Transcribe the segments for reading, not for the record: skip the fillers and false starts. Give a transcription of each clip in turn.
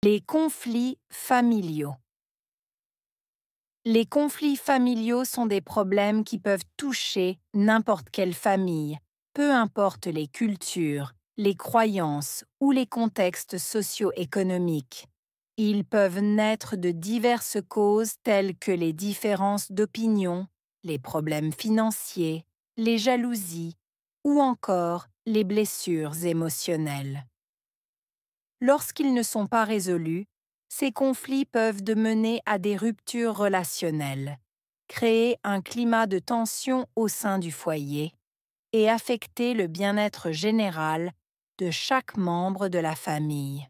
Les conflits familiaux. Les conflits familiaux sont des problèmes qui peuvent toucher n'importe quelle famille, peu importe les cultures, les croyances ou les contextes socio-économiques. Ils peuvent naître de diverses causes telles que les différences d'opinion, les problèmes financiers, les jalousies ou encore les blessures émotionnelles. Lorsqu'ils ne sont pas résolus, ces conflits peuvent mener à des ruptures relationnelles, créer un climat de tension au sein du foyer et affecter le bien-être général de chaque membre de la famille.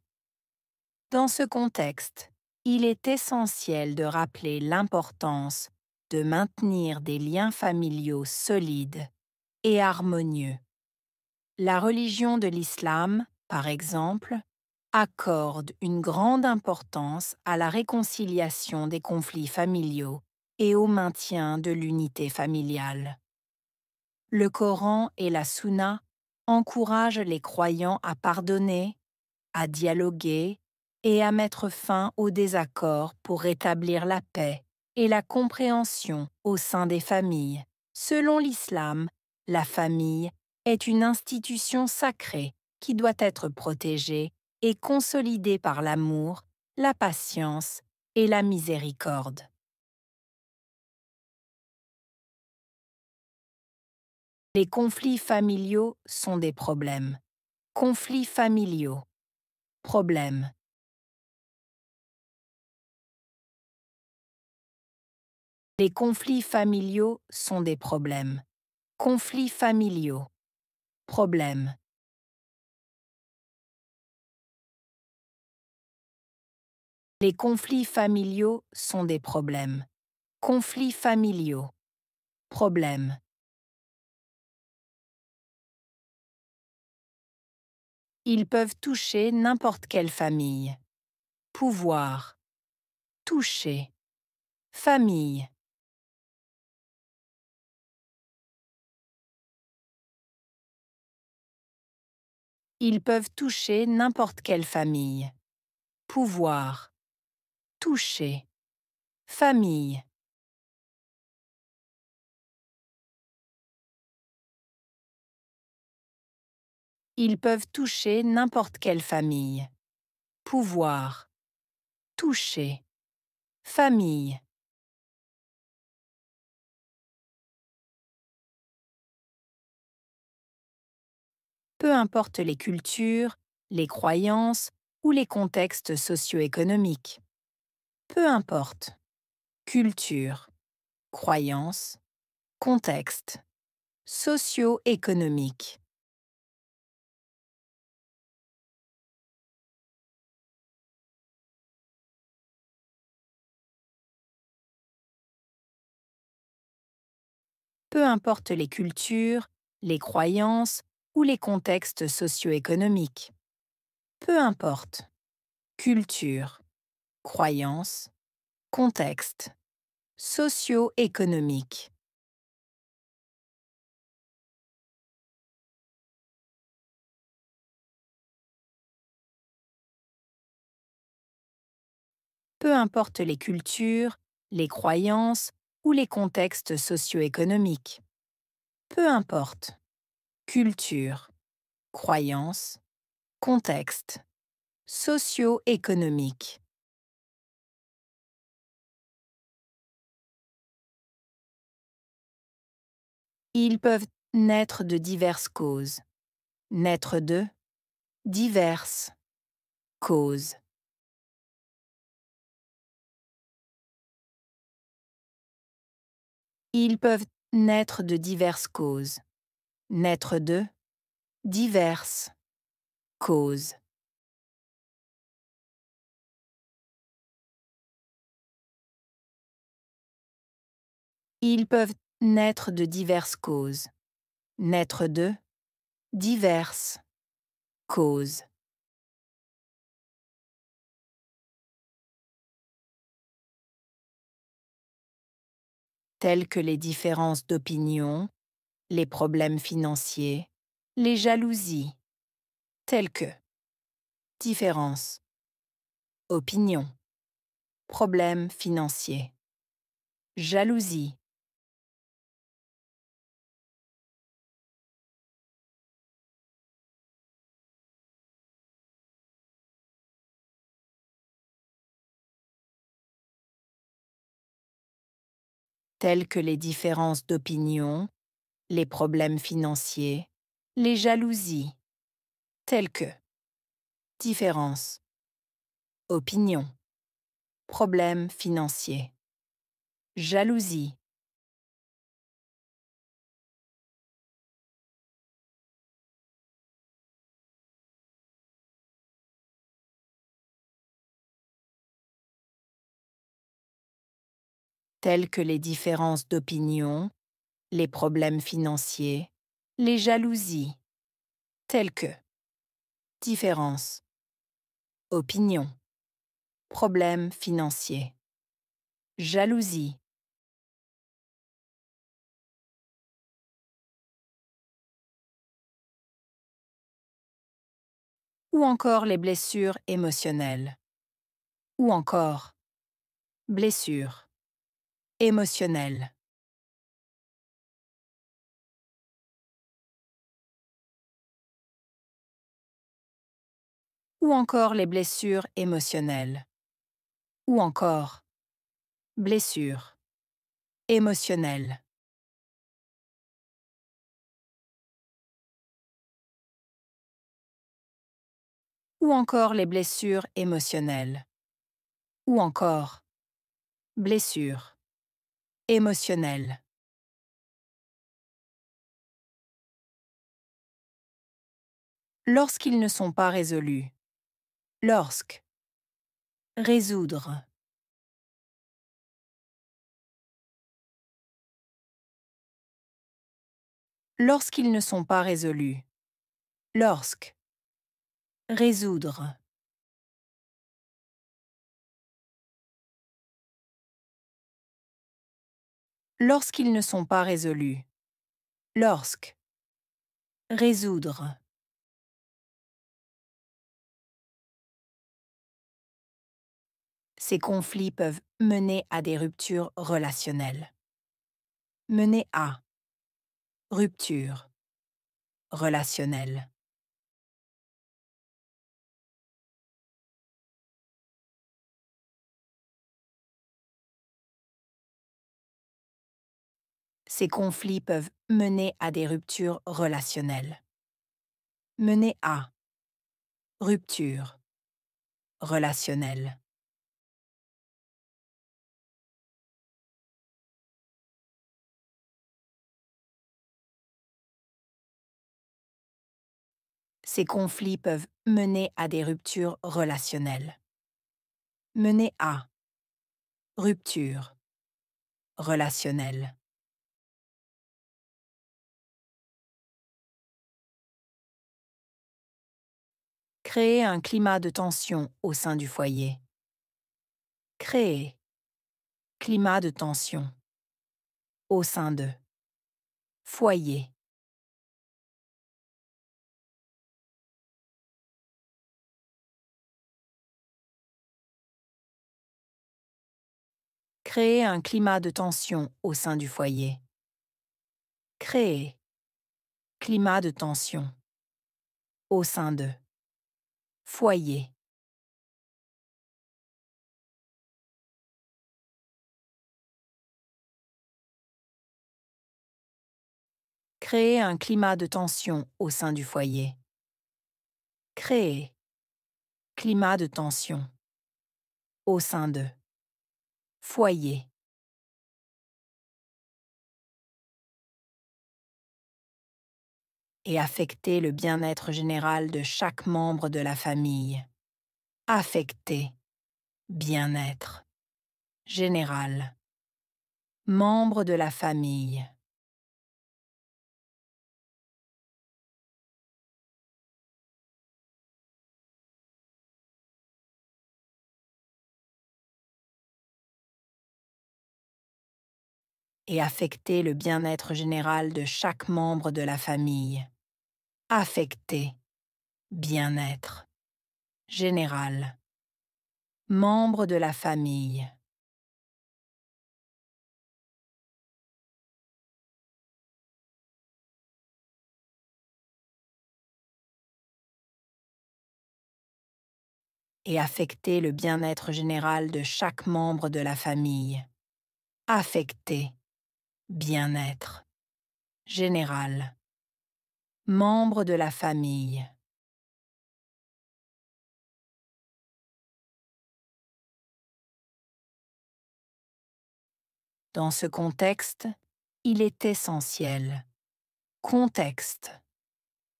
Dans ce contexte, il est essentiel de rappeler l'importance de maintenir des liens familiaux solides et harmonieux. La religion de l'islam, par exemple, accorde une grande importance à la réconciliation des conflits familiaux et au maintien de l'unité familiale. Le Coran et la Sunna encouragent les croyants à pardonner, à dialoguer et à mettre fin aux désaccords pour rétablir la paix et la compréhension au sein des familles. Selon l'islam, la famille est une institution sacrée qui doit être protégée et consolidée par l'amour, la patience et la miséricorde. Les conflits familiaux sont des problèmes. Conflits familiaux. Problèmes. Les conflits familiaux sont des problèmes. Conflits familiaux. Problèmes. Les conflits familiaux sont des problèmes. Conflits familiaux. Problèmes. Ils peuvent toucher n'importe quelle famille. Pouvoir. Toucher. Famille. Ils peuvent toucher n'importe quelle famille. Pouvoir. Toucher. Famille. Ils peuvent toucher n'importe quelle famille. Pouvoir. Toucher. Famille. Peu importe les cultures, les croyances ou les contextes socio-économiques. Peu importe. Culture, croyances, contexte, socio-économique. Peu importe les cultures, les croyances ou les contextes socio-économiques. Peu importe. Culture, croyances, contexte, socio-économique. Peu importe les cultures, les croyances ou les contextes socio-économiques. Peu importe. Culture, croyances, contexte, socio-économique. Ils peuvent naître de diverses causes. Naître de diverses causes. Ils peuvent naître de diverses causes. Naître de diverses causes. Ils peuvent naître de diverses causes. Naître de diverses causes. Telles que les différences d'opinion, les problèmes financiers, les jalousies, telles que différences opinion, problème financier, jalousie, telles que les différences d'opinion, les problèmes financiers, les jalousies, telles que différence, opinion, problème financier, jalousie, telles que les différences d'opinion, les problèmes financiers, les jalousies, telles que différence, opinion, problème financier, jalousie, ou encore les blessures émotionnelles, ou encore blessures émotionnelles, ou encore les blessures émotionnelles, ou encore blessures émotionnelles, ou encore les blessures émotionnelles, ou encore blessures émotionnelles. Lorsqu'ils ne sont pas résolus, lorsque, résoudre, lorsqu'ils ne sont pas résolus, lorsque, résoudre, lorsqu'ils ne sont pas résolus, lorsque, résoudre. Ces conflits peuvent mener à des ruptures relationnelles. Mener à rupture relationnelle. Ces conflits peuvent mener à des ruptures relationnelles. Mener à rupture relationnelle. Ces conflits peuvent mener à des ruptures relationnelles. Mener à rupture relationnelle. Créer un climat de tension au sein du foyer. Créer climat de tension au sein de foyer. Créer un climat de tension au sein du foyer. Créer climat de tension au sein de foyer. Créer un climat de tension au sein du foyer. Créer climat de tension au sein de foyer. Et affecter le bien-être général de chaque membre de la famille. Affecter bien-être général. Membre de la famille. Et affecter le bien-être général de chaque membre de la famille. Affecter bien-être général. Membre de la famille. Et affecter le bien-être général de chaque membre de la famille. Affecter, bien-être, général, membre de la famille. Dans ce contexte, il est essentiel. Contexte,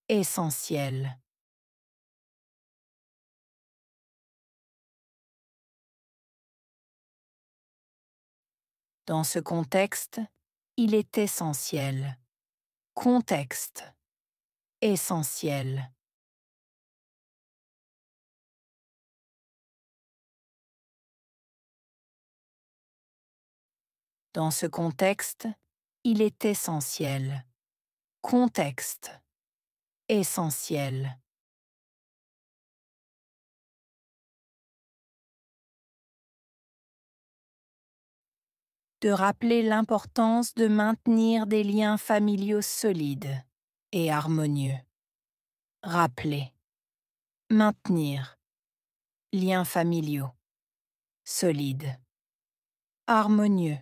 essentiel. Dans ce contexte, il est essentiel. Contexte, essentiel. Dans ce contexte, il est essentiel. Contexte, essentiel. De rappeler l'importance de maintenir des liens familiaux solides et harmonieux. Rappeler, maintenir, liens familiaux, solides, harmonieux.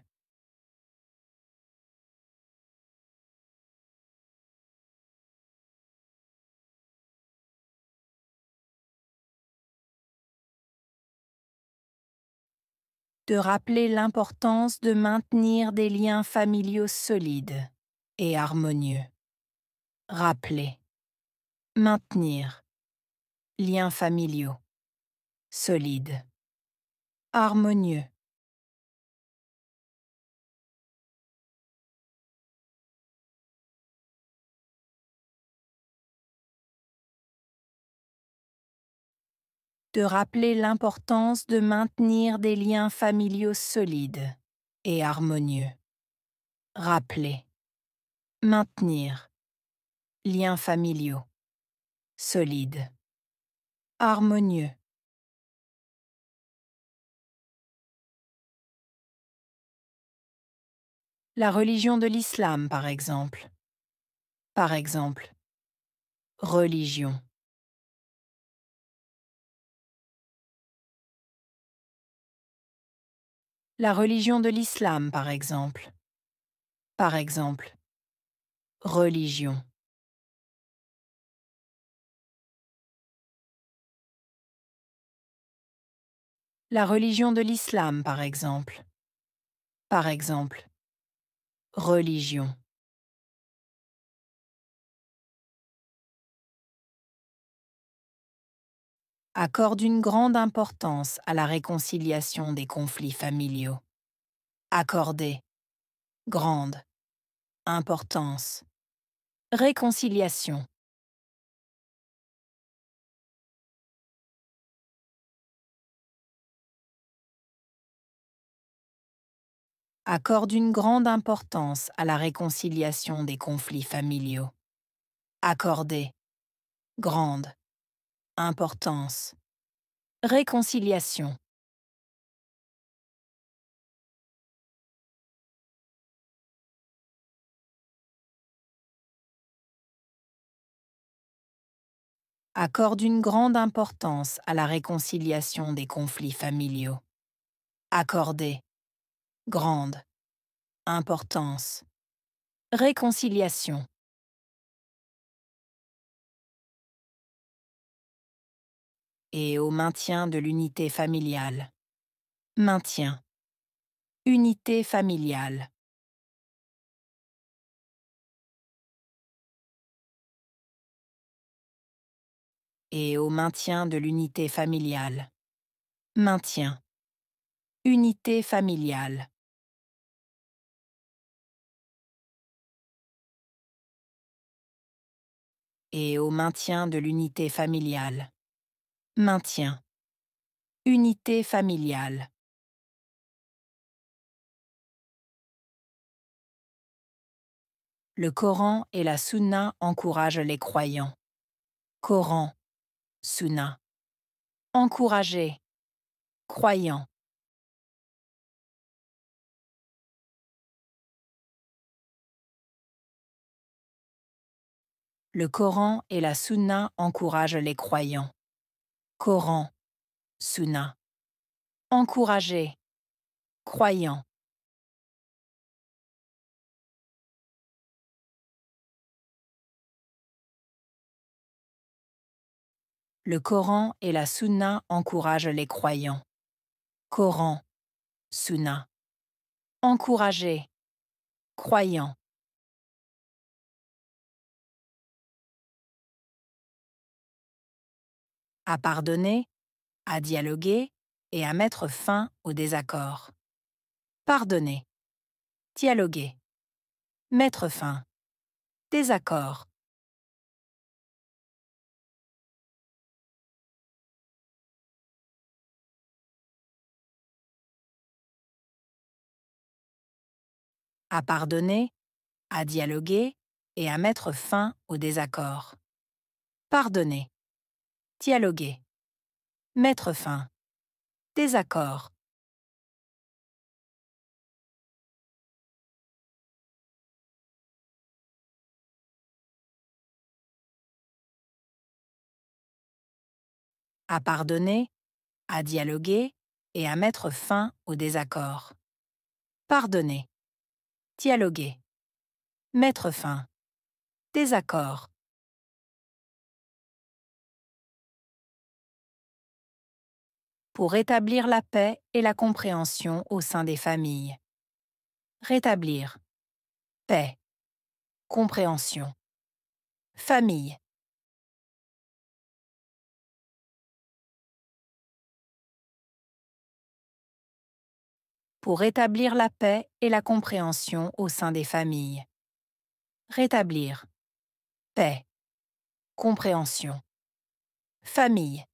De rappeler l'importance de maintenir des liens familiaux solides et harmonieux. Rappeler, maintenir, liens familiaux, solides, harmonieux. De rappeler l'importance de maintenir des liens familiaux solides et harmonieux. Rappeler, maintenir, liens familiaux, solides, harmonieux. La religion de l'islam, par exemple. Par exemple, religion. La religion de l'islam, par exemple. Par exemple, religion. La religion de l'islam, par exemple. Par exemple, religion. Accorde une grande importance à la réconciliation des conflits familiaux. Accorder, grande, importance, réconciliation. Accorde une grande importance à la réconciliation des conflits familiaux. Accorder, grande, importance, réconciliation. Accorde une grande importance à la réconciliation des conflits familiaux. Accorder, grande, importance, réconciliation. Et au maintien de l'unité familiale. Maintien. Unité familiale. Et au maintien de l'unité familiale. Maintien. Unité familiale. Et au maintien de l'unité familiale. Maintien. Unité familiale. Le Coran et la Sunna encouragent les croyants. Coran, Sunna. Encourager. croyant. Le Coran et la Sunna encouragent les croyants. Coran, Sunna. Encourager, croyant. Le Coran et la Sunna encouragent les croyants. Coran, Sunna. Encourager, croyant. À pardonner, à dialoguer et à mettre fin au désaccord. Pardonner, dialoguer, mettre fin, désaccord. À pardonner, à dialoguer et à mettre fin au désaccord. Pardonner, dialoguer, mettre fin, désaccord. À pardonner, à dialoguer et à mettre fin au désaccord. Pardonner, dialoguer, mettre fin, désaccord. Pour rétablir la paix et la compréhension au sein des familles. Rétablir, paix, compréhension. Famille. Pour rétablir la paix et la compréhension au sein des familles. Rétablir, paix, compréhension. Famille.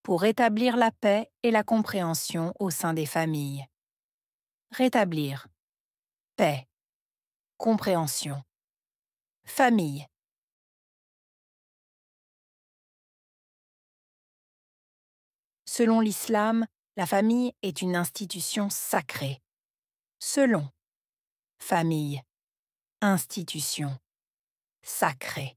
Pour rétablir la paix et la compréhension au sein des familles. Rétablir, paix, compréhension. Famille. Selon l'islam, la famille est une institution sacrée. Selon, famille, institution, sacrée.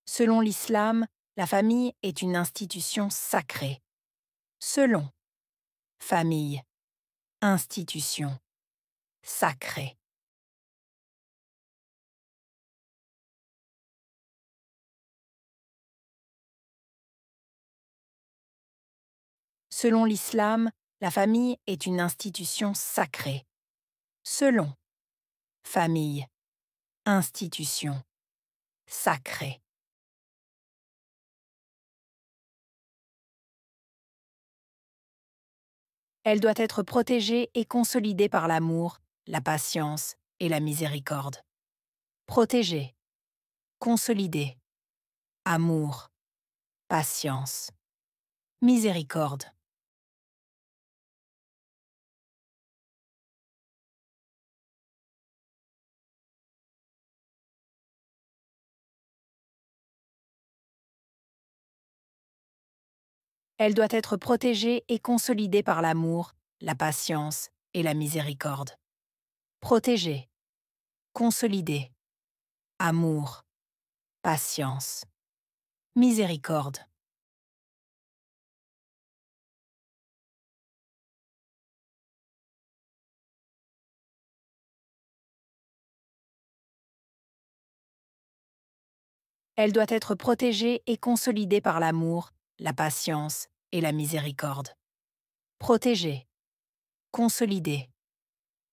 Selon l'islam, la famille est une institution sacrée. Selon, famille, institution, sacrée. Selon l'islam, la famille est une institution sacrée. Selon, famille, institution, sacrée. Elle doit être protégée et consolidée par l'amour, la patience et la miséricorde. Protégée, consolidée, amour, patience, miséricorde. Elle doit être protégée et consolidée par l'amour, la patience et la miséricorde. Protégée, consolidée, amour, patience, miséricorde. Elle doit être protégée et consolidée par l'amour, la patience et la miséricorde. Protégée, consolidée,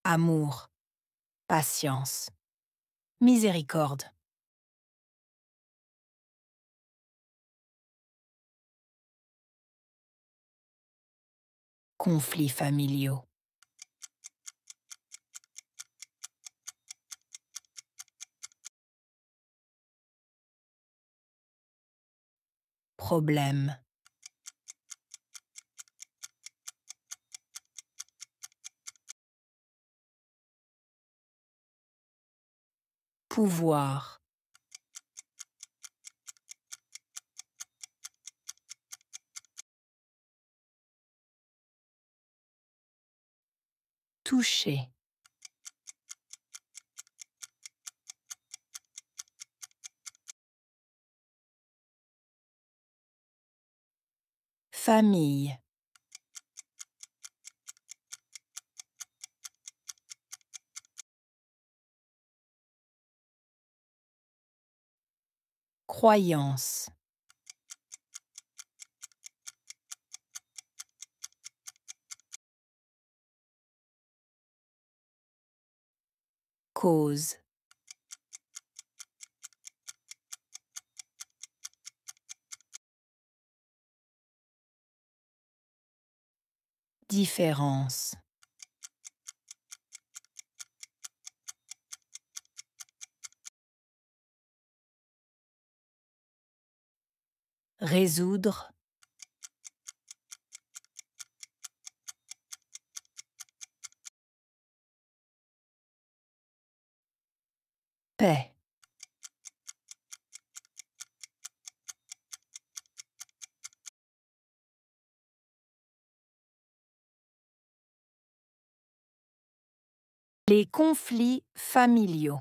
amour, patience, miséricorde. Conflits familiaux. problème. Pouvoir. Toucher. Famille. Croyance. Cause. Différence. Résoudre. Paix. Les conflits familiaux.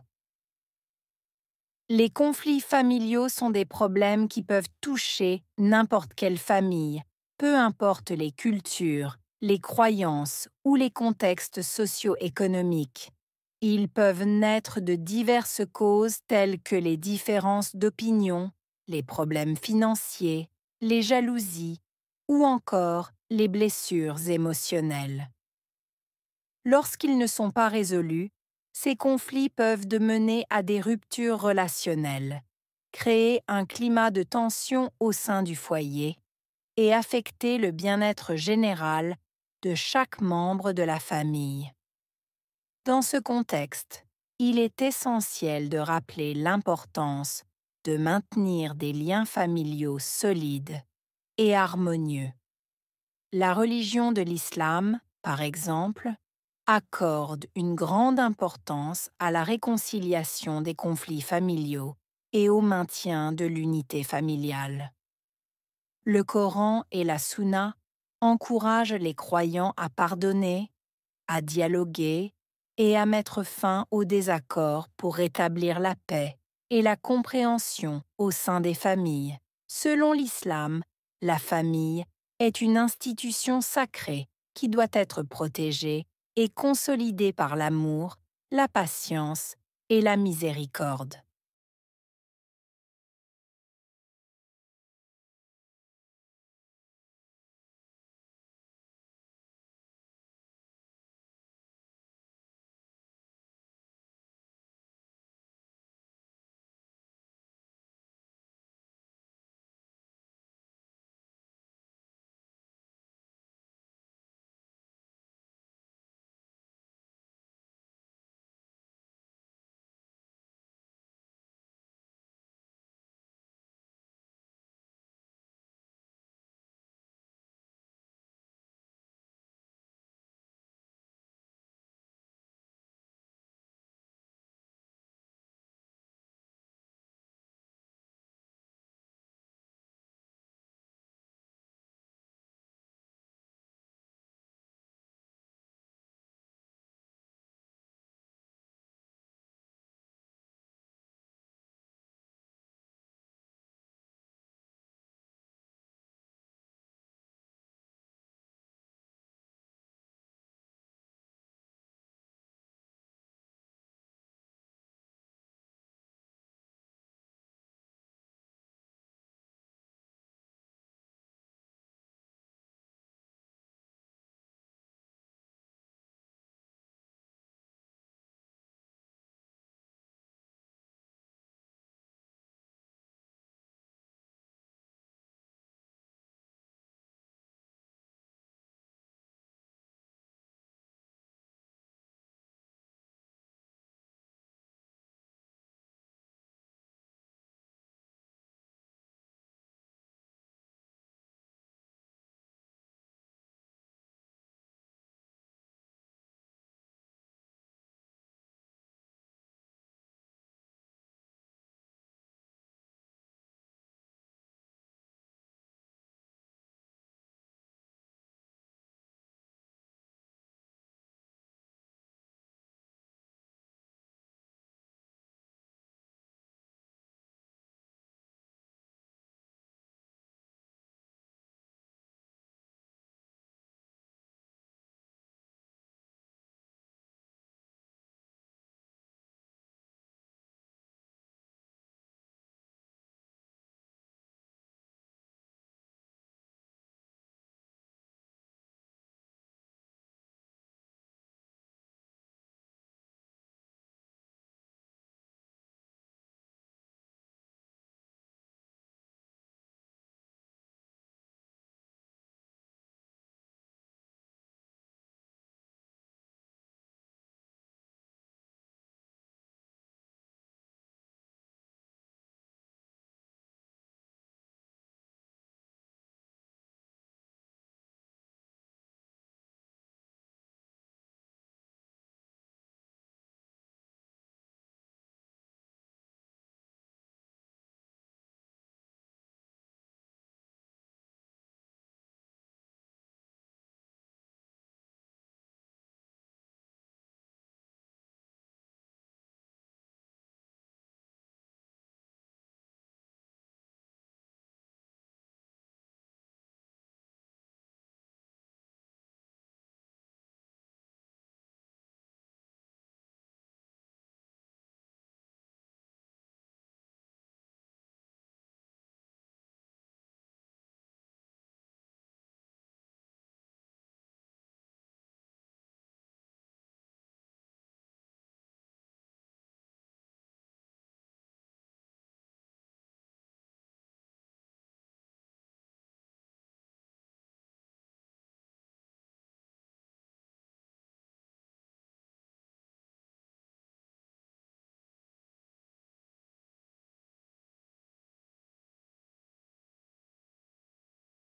Les conflits familiaux sont des problèmes qui peuvent toucher n'importe quelle famille, peu importe les cultures, les croyances ou les contextes socio-économiques. Ils peuvent naître de diverses causes telles que les différences d'opinion, les problèmes financiers, les jalousies ou encore les blessures émotionnelles. Lorsqu'ils ne sont pas résolus, ces conflits peuvent mener à des ruptures relationnelles, créer un climat de tension au sein du foyer et affecter le bien-être général de chaque membre de la famille. Dans ce contexte, il est essentiel de rappeler l'importance de maintenir des liens familiaux solides et harmonieux. La religion de l'islam, par exemple, accorde une grande importance à la réconciliation des conflits familiaux et au maintien de l'unité familiale. Le Coran et la Sunna encouragent les croyants à pardonner, à dialoguer et à mettre fin aux désaccords pour rétablir la paix et la compréhension au sein des familles. Selon l'islam, la famille est une institution sacrée qui doit être protégée et consolidée par l'amour, la patience et la miséricorde.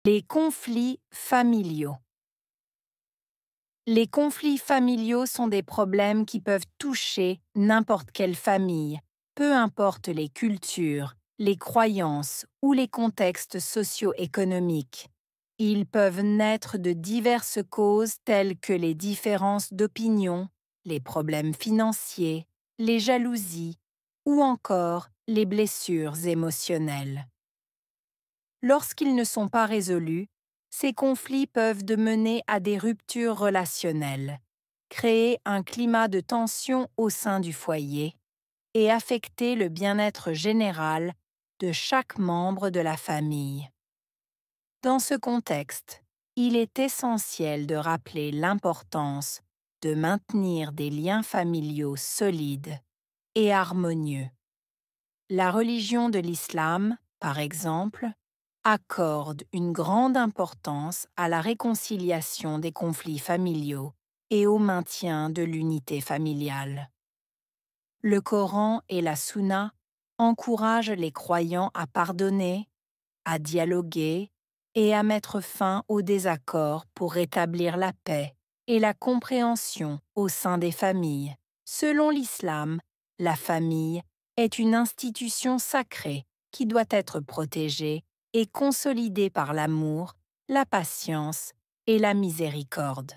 Les conflits familiaux. Les conflits familiaux sont des problèmes qui peuvent toucher n'importe quelle famille, peu importe les cultures, les croyances ou les contextes socio-économiques. Ils peuvent naître de diverses causes telles que les différences d'opinion, les problèmes financiers, les jalousies ou encore les blessures émotionnelles. Lorsqu'ils ne sont pas résolus, ces conflits peuvent mener à des ruptures relationnelles, créer un climat de tension au sein du foyer et affecter le bien-être général de chaque membre de la famille. Dans ce contexte, il est essentiel de rappeler l'importance de maintenir des liens familiaux solides et harmonieux. La religion de l'islam, par exemple, accorde une grande importance à la réconciliation des conflits familiaux et au maintien de l'unité familiale. Le Coran et la Sunna encouragent les croyants à pardonner, à dialoguer et à mettre fin aux désaccords pour rétablir la paix et la compréhension au sein des familles. Selon l'islam, la famille est une institution sacrée qui doit être protégée et consolidée par l'amour, la patience et la miséricorde.